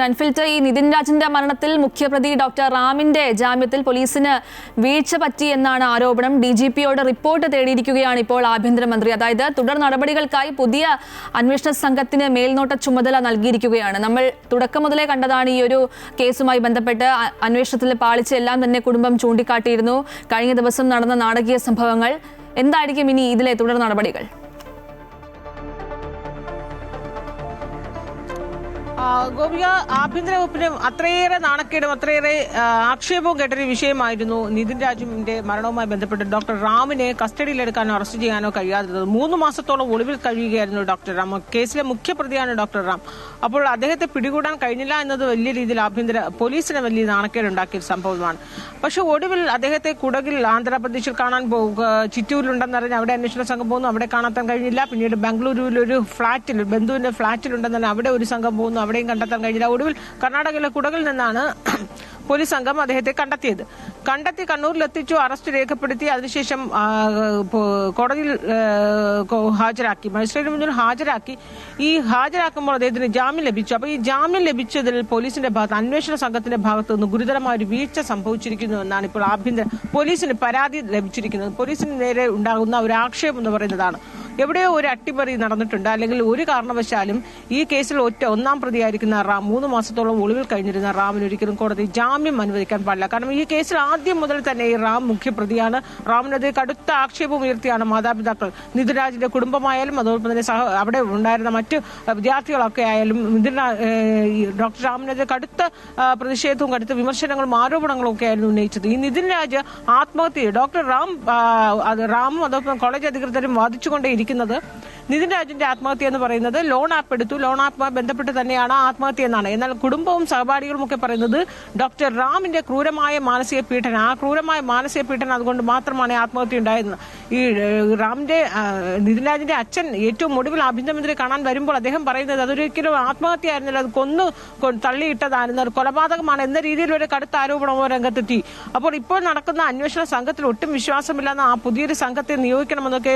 അൺഫിൽറ്റർ ഈ നിതിൻ രാജിന്റെ മരണത്തിൽ മുഖ്യപ്രതി ഡോക്ടർ റാമിന്റെ ജാമ്യത്തിൽ പോലീസിന് വീഴ്ച പറ്റി എന്നാണ് ആരോപണം. ഡിജിപിയോട് റിപ്പോർട്ട് തേടിയിരിക്കുകയാണ് ഇപ്പോൾ ആഭ്യന്തരമന്ത്രി. അതായത് തുടർ നടപടികൾക്കായി പുതിയ അന്വേഷണ സംഘത്തിന് മേൽനോട്ട ചുമതല നൽകിയിരിക്കുകയാണ്. നമ്മൾ തുടക്കം മുതലേ കണ്ടതാണ് ഈ ഒരു കേസുമായി ബന്ധപ്പെട്ട് അന്വേഷണത്തിൽ പാളിച്ച എല്ലാം തന്നെ കുടുംബം ചൂണ്ടിക്കാട്ടിയിരുന്നു. കഴിഞ്ഞ ദിവസം നടന്ന നാടകീയ സംഭവങ്ങൾ എന്തായിരിക്കും ഇനി ഇതിലെ തുടർ നടപടികൾ? ഗോപിക, ആഭ്യന്തര വകുപ്പിന് അത്രയേറെ നാണക്കേടും അത്രയേറെ ആക്ഷേപവും കേട്ടൊരു വിഷയമായിരുന്നു നിതിൻ രാജിന്റെ മരണവുമായി ബന്ധപ്പെട്ട് ഡോക്ടർ റാമിനെ കസ്റ്റഡിയിലെടുക്കാനോ അറസ്റ്റ് ചെയ്യാനോ കഴിയാതിരുന്നത്. 3 മാസത്തോളം ഒളിവിൽ കഴിയുകയായിരുന്നു ഡോക്ടർ റാം. കേസിലെ മുഖ്യപ്രതിയാണ് ഡോക്ടർ റാം. അപ്പോൾ അദ്ദേഹത്തെ പിടികൂടാൻ കഴിഞ്ഞില്ല എന്നത് വലിയ രീതിയിൽ ആഭ്യന്തര പോലീസിന് വലിയ നാണക്കേടുണ്ടാക്കിയ ഒരു സംഭവമാണ്. പക്ഷെ ഒടുവിൽ അദ്ദേഹത്തെ കുടകിൽ ആന്ധ്രാപ്രദേശിൽ കാണാൻ ചിറ്റൂരിലുണ്ടെന്നറിഞ്ഞ് അവിടെ അന്വേഷണ സംഘം പോകുന്നു. അവിടെ കാണാൻ കഴിഞ്ഞില്ല. പിന്നീട് ബംഗളൂരുവിൽ ഒരു ഫ്ളാറ്റിൽ ബന്ധുവിന്റെ ഫ്ളാറ്റിലുണ്ടെന്നറിഞ്ഞ് അവിടെ ഒരു സംഘം പോകുന്നു. അവിടെയും കണ്ടെത്താൻ കഴിഞ്ഞില്ല. ഒടുവിൽ കർണാടകയിലെ കുടകിൽ നിന്നാണ് പോലീസ് സംഘം അദ്ദേഹത്തെ കണ്ടെത്തി കണ്ണൂരിലെത്തിച്ചു, അറസ്റ്റ് രേഖപ്പെടുത്തി. അതിനുശേഷം കോടതിയിൽ ഹാജരാക്കി, മജിസ്ട്രേറ്റിന് മുന്നിൽ ഹാജരാക്കി. ഈ ഹാജരാക്കുമ്പോൾ അദ്ദേഹത്തിന് ജാമ്യം ലഭിച്ചു. അപ്പോൾ ഈ ജാമ്യം ലഭിച്ചതിൽ പോലീസിന്റെ ഭാഗത്ത്, അന്വേഷണ സംഘത്തിന്റെ ഭാഗത്ത് നിന്ന് ഗുരുതരമായ ഒരു വീഴ്ച സംഭവിച്ചിരിക്കുന്നു എന്നാണ് ഇപ്പോൾ പോലീസിന് പരാതി ലഭിച്ചിരിക്കുന്നത്. പോലീസിന് നേരെ ഉണ്ടാകുന്ന ഒരു ആക്ഷേപം എന്ന് പറയുന്നതാണ്, എവിടെയോ ഒരു അട്ടിമറി നടന്നിട്ടുണ്ട്, അല്ലെങ്കിൽ ഒരു കാരണവശാലും ഈ കേസിൽ ഒന്നാം പ്രതിയായിരിക്കുന്ന റാം, 3 മാസത്തോളം ഒളിവിൽ കഴിഞ്ഞിരുന്ന റാമിന് ഒരിക്കലും കോടതി ജാമ്യം അനുവദിക്കാൻ പാടില്ല. കാരണം ഈ കേസിൽ ആദ്യം മുതൽ തന്നെ ഈ റാം മുഖ്യപ്രതിയാണ്. റാമിനെതിരെ കടുത്ത ആക്ഷേപം ഉയർത്തിയാണ് മാതാപിതാക്കൾ, നിതിൻ രാജിന്റെ കുടുംബമായാലും അതോടൊപ്പം തന്നെ അവിടെ ഉണ്ടായിരുന്ന മറ്റ് വിദ്യാർത്ഥികളൊക്കെ ആയാലും ഡോക്ടർ റാമിനെതിരെ കടുത്ത പ്രതിഷേധവും കടുത്ത വിമർശനങ്ങളും ആരോപണങ്ങളും ഒക്കെ ആയിരുന്നു ഉന്നയിച്ചത്. ഈ നിതിൻ രാജ് ആത്മഹത്യ, ഡോക്ടർ റാമും അതോടൊപ്പം കോളേജ് അധികൃതരും വാദിച്ചുകൊണ്ടേയിരിക്കുന്നത് നിതിൻ രാജിന്റെ ആത്മഹത്യ എന്ന് പറയുന്നത് ലോൺ ആപ്പ് എടുത്തു, ലോൺ ആപ്പുമായി ബന്ധപ്പെട്ട് തന്നെയാണ് ആത്മഹത്യ എന്നാണ്. എന്നാൽ കുടുംബവും സഹപാഠികളും ഒക്കെ പറയുന്നത് ഡോക്ടർ റാമിന്റെ ക്രൂരമായ മാനസിക പീഡനം, ആ ക്രൂരമായ മാനസിക പീഡനം അതുകൊണ്ട് മാത്രമാണ് ആത്മഹത്യ ഉണ്ടായത്. ഈ റാമിന്റെ നിതിൻ രാജിന്റെ അച്ഛൻ ഏറ്റവും ഒടുവിൽ ആഭ്യന്തരമന്ത്രി കാണാൻ വരുമ്പോൾ അദ്ദേഹം പറയുന്നത് അതൊരിക്കലും ആത്മഹത്യ ആയിരുന്നില്ല, അത് കൊന്നു തള്ളിയിട്ടതായിരുന്നു, അത് കൊലപാതകമാണ് എന്ന രീതിയിൽ ഒരു കടുത്ത ആരോപണമോ രംഗത്തെത്തി. അപ്പോൾ ഇപ്പോൾ നടക്കുന്ന അന്വേഷണ സംഘത്തിൽ ഒട്ടും വിശ്വാസമില്ലെന്ന്, ആ പുതിയൊരു സംഘത്തെ നിയോഗിക്കണമെന്നൊക്കെ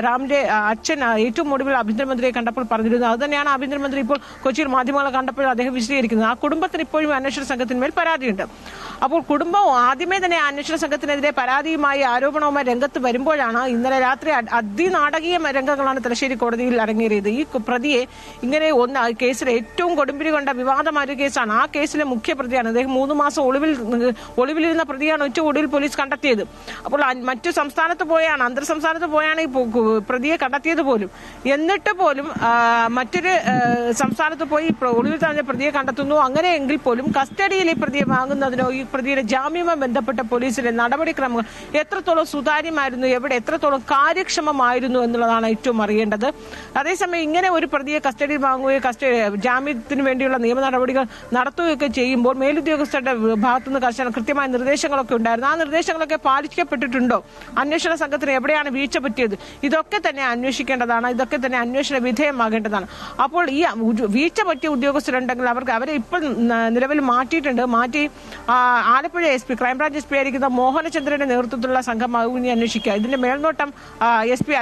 റാമിന്റെ അച്ഛൻ ഏറ്റവും ഒടുവിൽ ആഭ്യന്തരമന്ത്രിയെ കണ്ടപ്പോൾ പറഞ്ഞിരുന്നു. അത് തന്നെയാണ് ആഭ്യന്തരമന്ത്രി ഇപ്പോൾ കൊച്ചിയിൽ മാധ്യമങ്ങളെ കണ്ടപ്പോൾ അദ്ദേഹം വിശദീകരിക്കുന്നത്. ആ കുടുംബത്തിന് ഇപ്പോഴും അന്വേഷണ സംഘത്തിന്മേൽ പരാതിയുണ്ട്. അപ്പോൾ കുടുംബം ആദ്യമേ തന്നെ അന്വേഷണ സംഘത്തിനെതിരെ പരാതിയുമായി ആരോപണവുമായി രംഗത്ത് വരുമ്പോഴാണ് ഇന്നലെ രാത്രി അതിനാടകീയ രംഗങ്ങളാണ് തലശ്ശേരി കോടതിയിൽ അരങ്ങേറിയത്. ഈ പ്രതിയെ ഇങ്ങനെ കേസിലെ ഏറ്റവും കൊടുമ്പിരി കൊണ്ട വിവാദമായ ഒരു കേസാണ്. ആ കേസിലെ മുഖ്യപ്രതിയാണ് അദ്ദേഹം. 3 മാസം ഒളിവിലിരുന്ന പ്രതിയാണ് ഏറ്റവും ഒടുവിൽ പോലീസ് കണ്ടെത്തിയത്. അപ്പോൾ മറ്റു സംസ്ഥാനത്ത് പോയാണ്, അന്തർ സംസ്ഥാനത്ത് പോയാണ് ഈ പ്രതിയെ കണ്ടെത്തിയത് പോലും. എന്നിട്ട് പോലും മറ്റൊരു സംസ്ഥാനത്ത് പോയി ഒളിവിൽ തടഞ്ഞ പ്രതിയെ കണ്ടെത്തുന്നു. അങ്ങനെയെങ്കിൽ പോലും കസ്റ്റഡിയിൽ ഈ പ്രതിയെ വാങ്ങുന്നതിനോ ഈ പ്രതിയുടെ ജാമ്യവുമായി ബന്ധപ്പെട്ട പോലീസിലെ നടപടിക്രമങ്ങൾ എത്രത്തോളം സുതാര്യമായിരുന്നു, എത്രത്തോളം കാര്യക്ഷമമായിരുന്നു എന്നുള്ളതാണ് ഏറ്റവും അറിയേണ്ടത്. അതേസമയം ഇങ്ങനെ ഒരു പ്രതിയെ കസ്റ്റഡിയിൽ വാങ്ങുകയോ ജാമ്യത്തിന് വേണ്ടിയുള്ള നിയമ നടപടികൾ നടത്തുകയൊക്കെ ചെയ്യുമ്പോൾ മേലുദ്യോഗസ്ഥരുടെ ഭാഗത്തുനിന്ന് കൃത്യമായ നിർദ്ദേശങ്ങളൊക്കെ ഉണ്ടായിരുന്നു. ആ നിർദ്ദേശങ്ങളൊക്കെ പാലിക്കപ്പെട്ടിട്ടുണ്ടോ? അന്വേഷണ സംഘത്തിന് എവിടെയാണ് വീഴ്ച പറ്റിയത്? ഇതൊക്കെ തന്നെ അന്വേഷിക്കേണ്ടതാണ്, ഇതൊക്കെ തന്നെ അന്വേഷണ വിധേയമാകേണ്ടതാണ്. അപ്പോൾ ഈ വീഴ്ച പറ്റിയ ഉദ്യോഗസ്ഥരുണ്ടെങ്കിൽ അവരെ ഇപ്പോൾ നിലവിൽ മാറ്റി ആലപ്പുഴ SP, ക്രൈംബ്രാഞ്ച് SP ആയിരിക്കുന്ന മോഹനചന്ദ്രന്റെ നേതൃത്വത്തിലുള്ള സംഘമാകും ഇനി അന്വേഷിക്കുക. ഇതിന്റെ മേൽനോട്ടം SP IG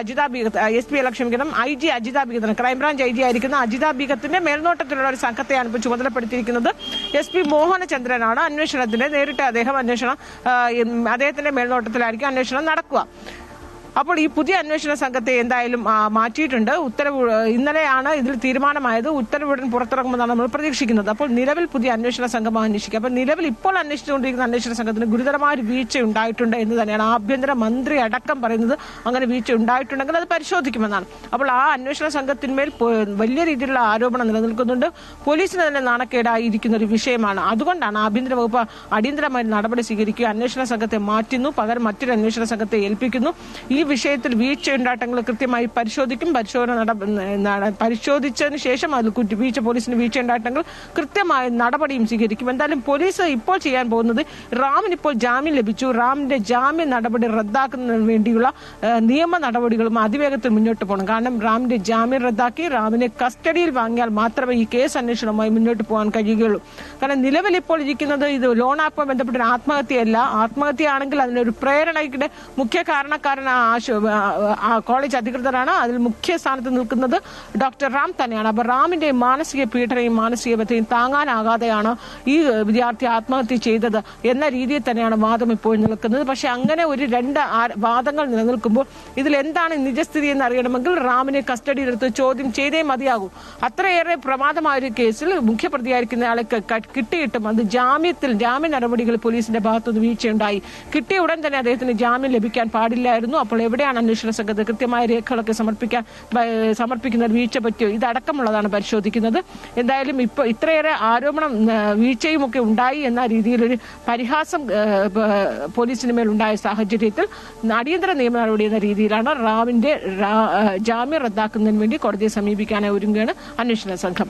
അജിത ബീഗത്തിന്, ക്രൈംബ്രാഞ്ച് IG ആയിരിക്കുന്ന അജിത ബീഗത്തിന്റെ മേൽനോട്ടത്തിലുള്ള ഒരു സംഘത്തെയാണ് ഇപ്പോൾ ചുമതലപ്പെടുത്തിയിരിക്കുന്നത്. SP മോഹനചന്ദ്രനാണ് അന്വേഷണത്തിന്റെ നേരിട്ട് അദ്ദേഹത്തിന്റെ മേൽനോട്ടത്തിലായിരിക്കും അന്വേഷണം നടക്കുക. അപ്പോൾ ഈ പുതിയ അന്വേഷണ സംഘത്തെ എന്തായാലും മാറ്റിയിട്ടുണ്ട്. ഇന്നലെയാണ് ഇതിൽ തീരുമാനമായത്. ഉത്തരവുടൻ പുറത്തിറങ്ങുമെന്നാണ് നമ്മൾ പ്രതീക്ഷിക്കുന്നത്. അപ്പോൾ നിലവിൽ പുതിയ അന്വേഷണ സംഘം അന്വേഷിക്കുക. അപ്പോൾ നിലവിൽ ഇപ്പോൾ അന്വേഷിച്ചുകൊണ്ടിരിക്കുന്ന അന്വേഷണ സംഘത്തിന് ഗുരുതരമായ വീഴ്ച ഉണ്ടായിട്ടുണ്ട് എന്ന് തന്നെയാണ് ആഭ്യന്തര മന്ത്രി അടക്കം പറയുന്നത്. അങ്ങനെ വീഴ്ച ഉണ്ടായിട്ടുണ്ടെങ്കിൽ അത് പരിശോധിക്കുമെന്നാണ്. അപ്പോൾ ആ അന്വേഷണ സംഘത്തിന്മേൽ വലിയ രീതിയിലുള്ള ആരോപണം നിലനിൽക്കുന്നുണ്ട്. പോലീസിന് തന്നെ നാണക്കേടായിരിക്കുന്ന ഒരു വിഷയമാണ്. അതുകൊണ്ടാണ് ആഭ്യന്തര വകുപ്പ് അടിയന്തരമായി നടപടി സ്വീകരിക്കുക, അന്വേഷണ സംഘത്തെ മാറ്റുന്നു, പകരം മറ്റൊരു അന്വേഷണ സംഘത്തെ ഏൽപ്പിക്കുന്നു. ഈ വിഷയത്തിൽ വീഴ്ചയുണ്ടായിട്ടെങ്കിൽ കൃത്യമായി പരിശോധിക്കും. പരിശോധിച്ചതിന് ശേഷം അതിൽ പോലീസിന് വീഴ്ച ഉണ്ടായിട്ടെങ്കിൽ കൃത്യമായ നടപടിയും സ്വീകരിക്കും. എന്തായാലും പോലീസ് ഇപ്പോൾ ചെയ്യാൻ പോകുന്നത്, റാമിന് ഇപ്പോൾ ജാമ്യം ലഭിച്ചു, റാമിന്റെ ജാമ്യ നടപടി റദ്ദാക്കുന്നതിന് വേണ്ടിയുള്ള നിയമ നടപടികളും അതിവേഗത്തിൽ മുന്നോട്ട് പോകണം. കാരണം റാമിന്റെ ജാമ്യം റദ്ദാക്കി റാമിനെ കസ്റ്റഡിയിൽ വാങ്ങിയാൽ മാത്രമേ ഈ കേസ് അന്വേഷണവുമായി മുന്നോട്ട് പോകാൻ കഴിയുകയുള്ളൂ. കാരണം നിലവിൽ ഇപ്പോൾ ഇരിക്കുന്നത് ഇത് ലോൺ ആപ്പുമായി ബന്ധപ്പെട്ട ആത്മഹത്യയല്ല. ആത്മഹത്യയാണെങ്കിൽ അതിനൊരു പ്രേരണയുടെ മുഖ്യ കാരണക്കാരൻ കോളേജ് അധികൃതരാണ്. അതിൽ മുഖ്യ സ്ഥാനത്ത് നിൽക്കുന്നത് ഡോക്ടർ റാം തന്നെയാണ്. അപ്പൊ റാമിന്റെ മാനസിക പീഡനയും മാനസിക ബദ്ധയും താങ്ങാനാകാതെയാണ് ഈ വിദ്യാർത്ഥി ആത്മഹത്യ ചെയ്തത് എന്ന രീതിയിൽ തന്നെയാണ് വാദം ഇപ്പോൾ നിൽക്കുന്നത്. പക്ഷെ അങ്ങനെ ഒരു രണ്ട് വാദങ്ങൾ നിലനിൽക്കുമ്പോൾ ഇതിൽ എന്താണ് നിജസ്ഥിതി എന്ന് അറിയണമെങ്കിൽ റാമിനെ കസ്റ്റഡിയിലെടുത്ത് ചോദ്യം ചെയ്തേ മതിയാകൂ. അത്രയേറെ പ്രമാദമായ ഒരു കേസിൽ മുഖ്യപ്രതിയായിരിക്കുന്ന ആളെ കിട്ടിയിട്ടും അത് ജാമ്യ നടപടികൾ പോലീസിന്റെ ഭാഗത്തുനിന്ന് വീഴ്ചയുണ്ടായി. കിട്ടിയ ഉടൻ തന്നെ അദ്ദേഹത്തിന് ജാമ്യം ലഭിക്കാൻ പാടില്ലായിരുന്നു. അപ്പോൾ എവിടെയാണ് അന്വേഷണ സംഘത്തെ കൃത്യമായ രേഖകളൊക്കെ സമർപ്പിക്കുന്ന വീഴ്ച പറ്റിയോ ഇതടക്കമുള്ളതാണ് പരിശോധിക്കുന്നത്. എന്തായാലും ഇപ്പോൾ ഇത്രയേറെ ആരോപണം വീഴ്ചയും ഒക്കെ ഉണ്ടായി എന്ന രീതിയിലൊരു പരിഹാസം പോലീസിന് മേലുണ്ടായ സാഹചര്യത്തിൽ അടിയന്തര നിയമ നടപടി എന്ന രീതിയിലാണ് റാമിന്റെ ജാമ്യം റദ്ദാക്കുന്നതിന് വേണ്ടി കോടതിയെ സമീപിക്കാനായി ഒരുങ്ങുകയാണ് അന്വേഷണ സംഘം.